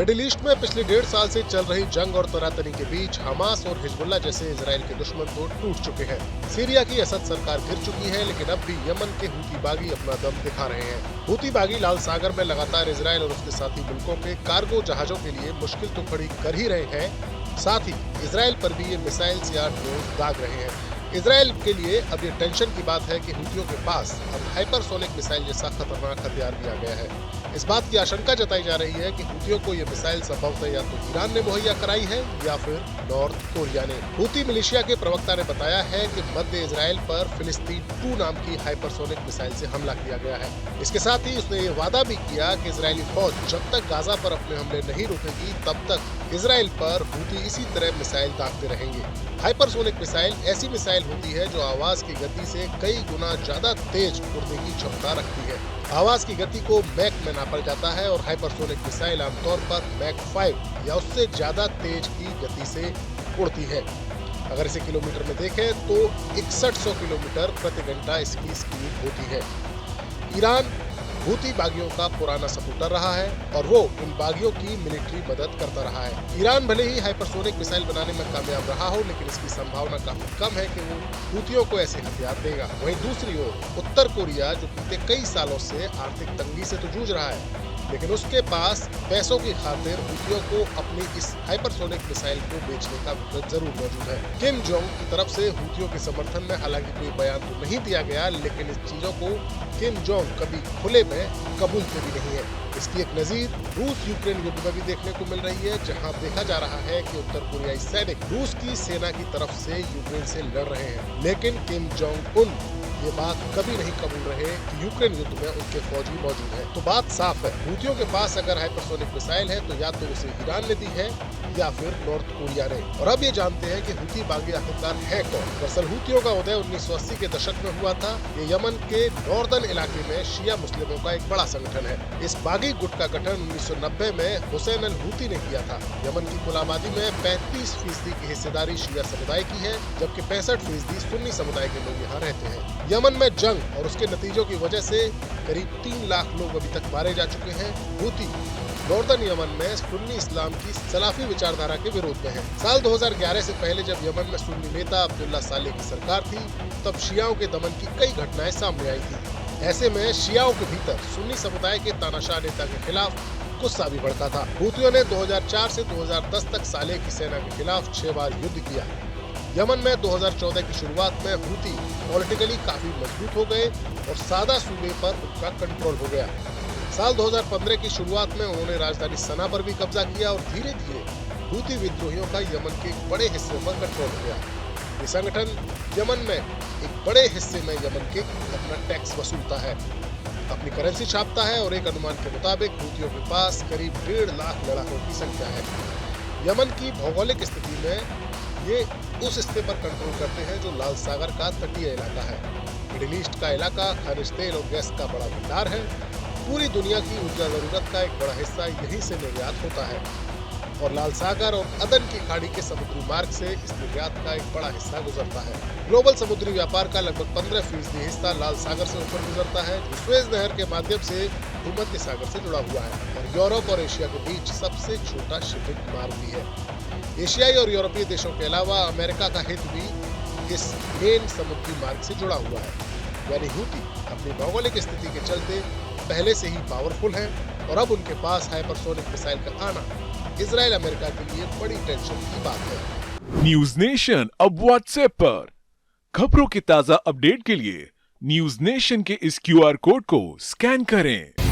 Middle east में पिछले 1.5 साल से चल रही जंग और तनातनी के बीच हमास और हिजबुल्लाह जैसे इजराइल के दुश्मन तो टूट चुके हैं। सीरिया की असद सरकार गिर चुकी है, लेकिन अब भी यमन के हूती बागी अपना दम दिखा रहे हैं। हूती बागी लाल सागर में लगातार इजराइल और उसके साथी मुल्कों के कार्गो जहाजों के लिए मुश्किल तो खड़ी कर ही रहे हैं, साथ ही इजराइल पर भी ये मिसाइल्स या ड्रोन दाग रहे हैं। इजराइल के लिए अब ये टेंशन की बात है कि हूतियों के पास अब हाइपरसोनिक मिसाइल जैसा खतरनाक हथियार भी आ गया है। इस बात की आशंका जताई जा रही है कि हूतियों को ये मिसाइल संभवतः या तो ईरान ने मुहैया कराई है या फिर नॉर्थ कोरिया ने। हूती मिलिशिया के प्रवक्ता ने बताया है कि मध्य इजराइल पर फिलिस्तीन 2 नाम की हाइपरसोनिक मिसाइल से हमला किया गया है। इसके साथ ही उसने ये वादा भी किया कि इजरायली फौज जब तक गाजा पर अपने हमले नहीं रोकेगी तब तक इजराइल पर हूती इसी तरह मिसाइल दागते रहेंगे। हाइपरसोनिक मिसाइल ऐसी मिसाइल होती है जो आवाज की गति से कई गुना ज्यादा तेज उड़ने की क्षमता रखती है। आवाज की गति को मैक में नापा जाता है और हाइपरसोनिक मिसाइल आमतौर पर मैक 5 या उससे ज्यादा तेज की गति से उड़ती है। अगर इसे किलोमीटर में देखें तो 6100 किलोमीटर प्रति घंटा इसकी स्पीड होती है। ईरान हूती बागियों का पुराना सपोर्टर रहा है और वो इन बागियों की मिलिट्री मदद करता रहा है। ईरान भले ही हाइपरसोनिक मिसाइल बनाने में कामयाब रहा हो, लेकिन इसकी संभावना काफी कम है कि वो हूतियों को ऐसे हथियार देगा। वहीं दूसरी ओर उत्तर कोरिया, जो बीते कई सालों से आर्थिक तंगी से तो जूझ रहा है, लेकिन उसके पास पैसों की खातिर हूतियों को अपनी इस हाइपरसोनिक मिसाइल को बेचने का विकल्प जरूर मौजूद है। किम जोंग की तरफ से हूतियों के समर्थन में हालांकि कोई बयान तो नहीं दिया गया, लेकिन इस चीजों को किम जोंग कभी खुले में कबूलते भी नहीं है। इसकी एक नजीर रूस यूक्रेन युद्ध में भी देखने को मिल रही है, जहां देखा जा रहा है कि उत्तर कोरियाई सैनिक रूस की सेना की तरफ से यूक्रेन से लड़ रहे हैं, लेकिन किम जोंग उन ये बात कभी नहीं कबूल रहे कि यूक्रेन युद्ध में उनके फौजी मौजूद हैं। तो बात साफ है, हूतियों के पास अगर हाइपरसोनिक मिसाइल है तो या तो उसे ईरान ने दी है या फिर नॉर्थ कोरिया ने। और अब ये जानते हैं कि हूती बागी आखिरकार है कौन। दरअसल हूतियों का उदय 1980 के दशक में हुआ था। ये यमन के नॉर्दर्न इलाके में शिया मुस्लिमों का एक बड़ा संगठन है। इस बागी गुट का गठन 1990 में हुसैन अल हूती ने किया था। यमन की कुल आबादी में 35% की हिस्सेदारी शिया समुदाय की है, जबकि 65% सुन्नी समुदाय के लोग यहाँ रहते हैं। यमन में जंग और उसके नतीजों की वजह से करीब 3 लाख लोग अभी तक मारे जा चुके हैं। हूती नॉर्दर्न यमन में सुन्नी इस्लाम की सलाफी विचारधारा के विरोध में है। साल 2011 से पहले जब यमन में सुन्नी नेता अब्दुल्ला सालेह की सरकार थी, तब शियाओं के दमन की कई घटनाएं सामने आई थी। ऐसे में शियाओं के भीतर सुन्नी समुदाय के तानाशाह नेता के खिलाफ गुस्सा भी बढ़ता था। हूतियों ने 2004 से 2010 तक सालेह की सेना के खिलाफ 6 बार युद्ध किया। यमन में 2014 की शुरुआत में हूती पॉलिटिकली काफी मजबूत हो गए और सादा सूबे पर उनका कंट्रोल हो गया। साल 2015 की शुरुआत में उन्होंने राजधानी सना पर भी कब्जा किया और धीरे धीरे हूती विद्रोहियों का यमन के एक बड़े हिस्से पर कंट्रोल हो गया। ये संगठन यमन में एक बड़े हिस्से में यमन के अपना टैक्स वसूलता है, अपनी करेंसी छापता है और एक अनुमान के मुताबिक हूतियों के पास करीब 1.5 लाख लड़ाकों की संख्या है। यमन की भौगोलिक स्थिति में ये उस हिस्से पर कंट्रोल करते हैं जो लाल सागर का तटीय इलाका है। मिडिल ईस्ट का इलाका खनिज तेल और गैस का बड़ा भंडार है। पूरी दुनिया की ऊर्जा जरूरत का एक बड़ा हिस्सा यहीं से निर्यात होता है और लाल सागर और अदन की खाड़ी के समुद्री मार्ग से इस निर्यात का एक बड़ा हिस्सा गुजरता है। ग्लोबल समुद्री व्यापार का लगभग 15% हिस्सा लाल सागर से ऊपर गुजरता है, जो स्वेज नहर के माध्यम से भूमध्य सागर से जुड़ा हुआ है और यूरोप और एशिया के बीच सबसे छोटा शिपिंग मार्ग भी है। एशियाई और यूरोपीय देशों के अलावा अमेरिका का हित भी इस मेन समुद्री मार्ग से जुड़ा हुआ है। यानी हूती अपनी भौगोलिक स्थिति के चलते पहले से ही पावरफुल है और अब उनके पास हाइपरसोनिक मिसाइल का आना इजराइल अमेरिका के लिए बड़ी टेंशन की बात है। न्यूज नेशन अब व्हाट्सएप पर खबरों की ताजा अपडेट के लिए न्यूज नेशन के इस QR कोड को स्कैन करें।